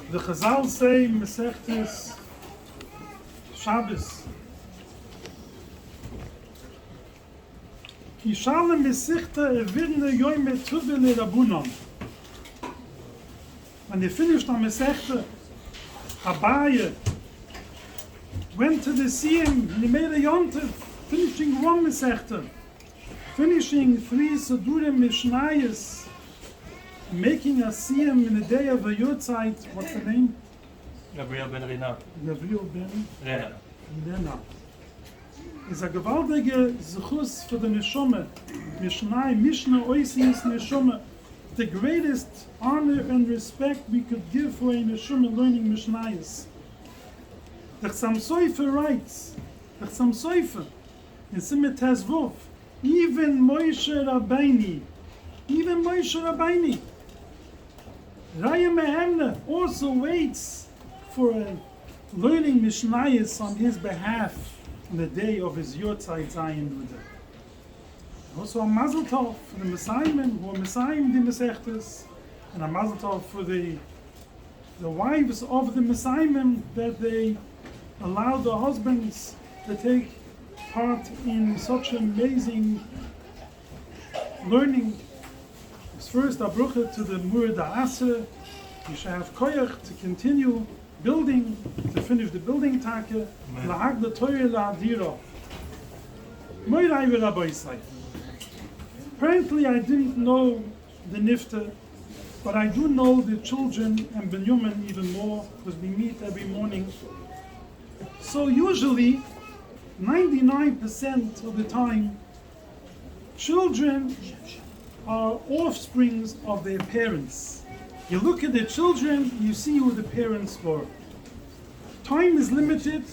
The Chazal say Masechtes Shabbos. Ki shalom Mesichta evidne yoyme tuve le Rabunon. When they finished on Masechta, Abaye went to the Siyum and he made a yontif, finishing one Masechta, finishing 3 Sedurim Mishnayos, making a Siyum in the day of the Yotzeit. What's the name? Rabbi ben Rina. Rabbi ben Rina. Is a gewaltige Zechus for the Neshome. Mishna Yomi's Neshome. The greatest honor and respect we could give for a Neshome learning Mishnayos. The Chassam Sofer writes, the Chassam Sofer, in Simet Tezvov, even Moshe Rabbeini, Raya Mehemna also waits for a learning Mishnayos on his behalf on the day of his Yotzeit Zayin Luda. Also a Mazel Tov for the Messiahmen who are Messiahim the Mesechtes, and a Mazel Tov for the wives of the Messiahmen that they allow the husbands to take part in such amazing learning. First, a brucha to the Murid Aser. You should have koyach to continue building, to finish the building take. Lahag the Torah la'adira. Moirai v'Rabbi Yisai. Apparently, I didn't know the nifta, but I do know the children and Binyamin even more because we meet every morning. So usually, 99% of the time, children are offsprings of their parents. You look at the children, you see who the parents were. Time is limited.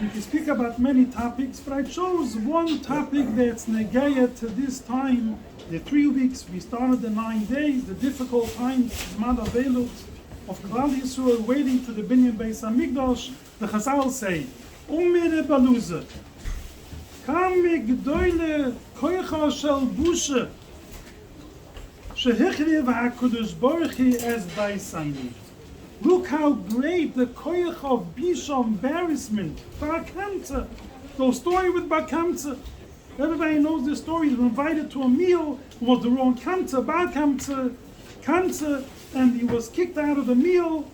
We can speak about many topics, but I chose one topic that's negaya to this time, the 3 weeks. We started the 9 days, the difficult times, Zman Avelut of Klal Yisrael waiting for the Binyan Beis Hamikdash. The Chazal say, Umere Baluze, Kam Gdoile Koicha Shel Bushe, Look how great the koyach of Bisha embarrassment. Bar Kamsa. The story with Bar Kamsa. Everybody knows the story. He was invited to a meal. It was the wrong Kamsa. Bar Kamsa. And he was kicked out of the meal.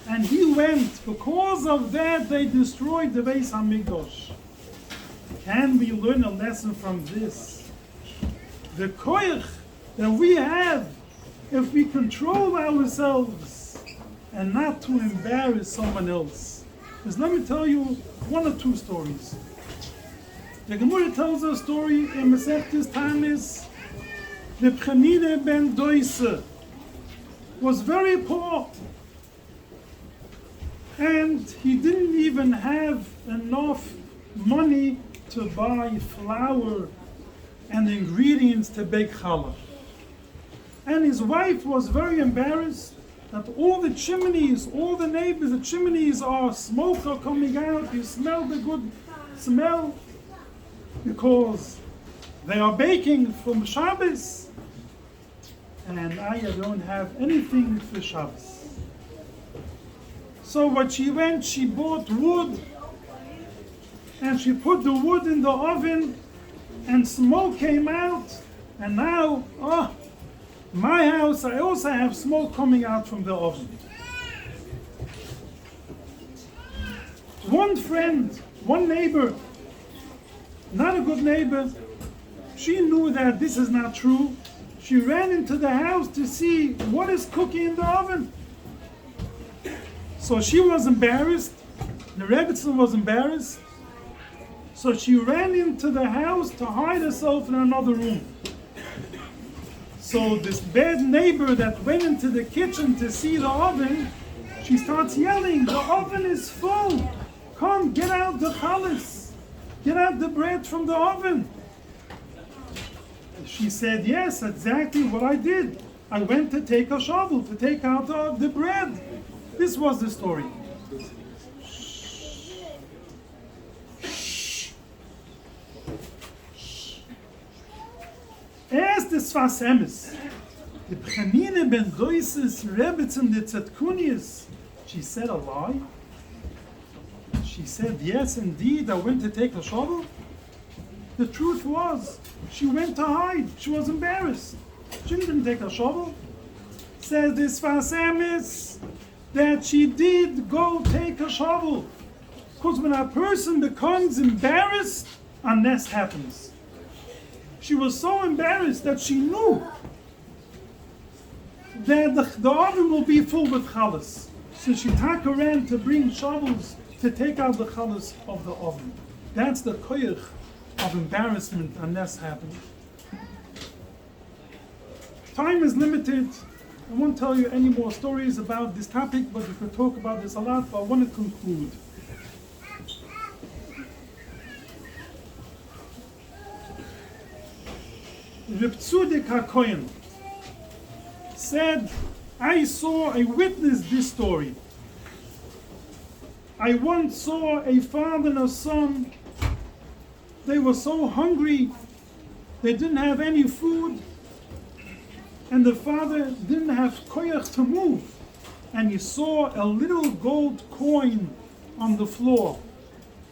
And he went. Because of that, they destroyed the Beis Hamikdash. Can we learn a lesson from this? The koyach that we have if we control ourselves and not to embarrass someone else. Because let me tell you 1 or 2 stories. The Gemara tells a story in Masechtes Tanis. The Pchanine ben Doise was very poor, and he didn't even have enough money to buy flour and ingredients to bake challah. And his wife was very embarrassed that all the chimneys, all the neighbors, the chimneys are smoke are coming out. You smell the good smell because they are baking from Shabbos. And I don't have anything for Shabbos. So what she went, she bought wood and she put the wood in the oven and smoke came out. And now, my house, I also have smoke coming out from the oven. One friend, one neighbor, not a good neighbor, she knew that this is not true. She ran into the house to see what is cooking in the oven. So she was embarrassed. The Rebbetzin was embarrassed. So she ran into the house to hide herself in another room. So this bad neighbor that went into the kitchen to see the oven, she starts yelling, the oven is full. Come, get out the challah. Get out the bread from the oven. She said, yes, exactly what I did. I went to take a shovel to take out the bread. This was the story. Erst ist was Emes. The Bchanine ben Doises Rebbetzim the Tzedkunius, she said a lie? She said, yes, indeed, I went to take a shovel. The truth was, she went to hide. She was embarrassed. She didn't take a shovel. Says this Vasemis that she did go take a shovel. Because when a person becomes embarrassed, a nest happens. She was so embarrassed that she knew that the oven will be full with challah. So she ran to bring shovels to take out the challah of the oven. That's the koyach of embarrassment, a nest happening. Time is limited. I won't tell you any more stories about this topic, but we could talk about this a lot, but I want to conclude. Reb Tzudek HaKohen said, I witnessed this story. I once saw a father and a son. They were so hungry, they didn't have any food, and the father didn't have koyach to move. And he saw a little gold coin on the floor.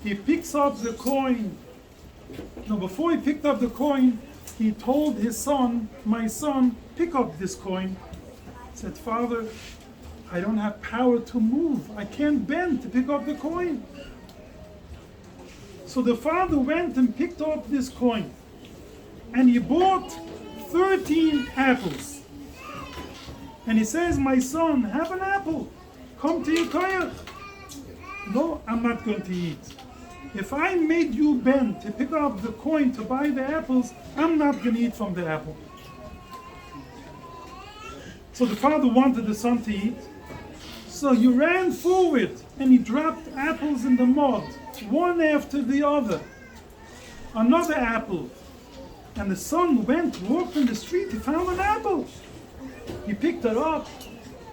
He picks up the coin. Now, before he picked up the coin, he told his son, my son, pick up this coin. He said, Father, I don't have power to move. I can't bend to pick up the coin. So the father went and picked up this coin. And he bought 13 apples. And he says, my son, have an apple. Come to your koyach. No, I'm not going to eat. If I made you bend to pick up the coin to buy the apples, I'm not going to eat from the apple. So the father wanted the son to eat. So he ran forward and he dropped apples in the mud, one after the other. Another apple. And the son walked in the street, he found an apple. He picked it up,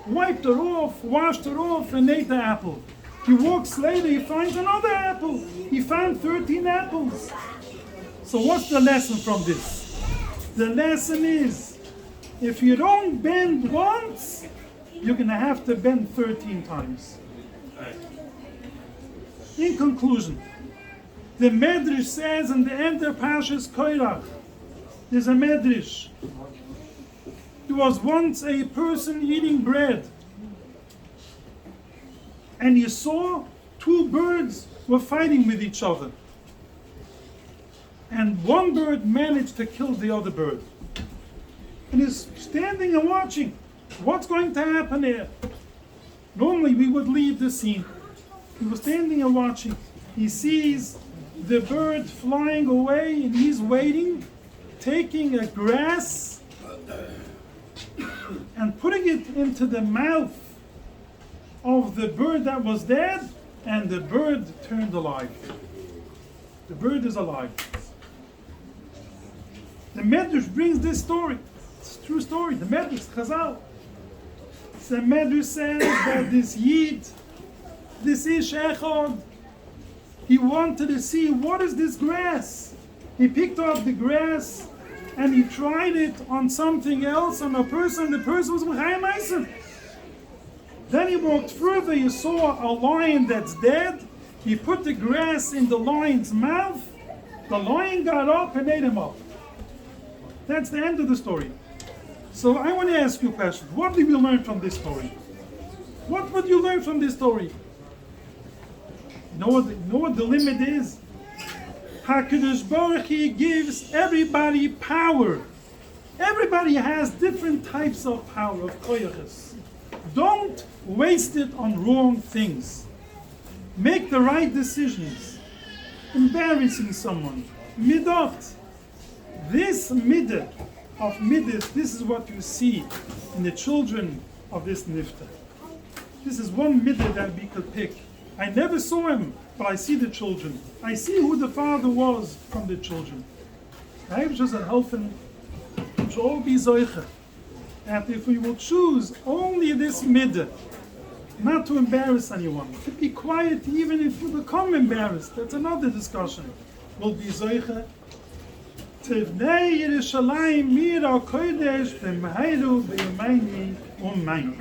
wiped it off, washed it off, and ate the apple. He walks later, he finds another apple. He found 13 apples. So what's the lesson from this? The lesson is, if you don't bend once, you're going to have to bend 13 times. In conclusion, the Medrash says in the end of Parshas Koirach, there's a Medrash. There was once a person eating bread, and he saw two birds were fighting with each other. And one bird managed to kill the other bird. And he's standing and watching. What's going to happen here? Normally we would leave the scene. He was standing and watching. He sees the bird flying away and he's waiting, taking a grass and putting it into the mouth of the bird that was dead, and the bird turned alive. The bird is alive. The Medrash brings this story. It's a true story. The Medrash, Chazal. The Medrash says that this Yid, this Ish Echad, he wanted to see what is this grass. He picked up the grass and he tried it on something else, on a person. The person was Mechayim Eisen. Then he walked further, he saw a lion that's dead. He put the grass in the lion's mouth. The lion got up and ate him up. That's the end of the story. So I want to ask you a question. What did we learn from this story? What would you learn from this story? You know what the limit is? HaKadosh Baruch Hu gives everybody power. Everybody has different types of power, of koyachas. Don't waste it on wrong things. Make the right decisions. Embarrassing someone. Midot. This midah of midas, this is what you see in the children of this nifta. This is one midah that we could pick. I never saw him, but I see the children. I see who the father was from the children. I have just helping to all be zoicha. And if we will choose only this midah, not to embarrass anyone, to be quiet even if you become embarrassed, that's another discussion. We'll be zoicha Tivnei Yerushalayim mir al kodesh b'mehelu b'yameini u'mayim.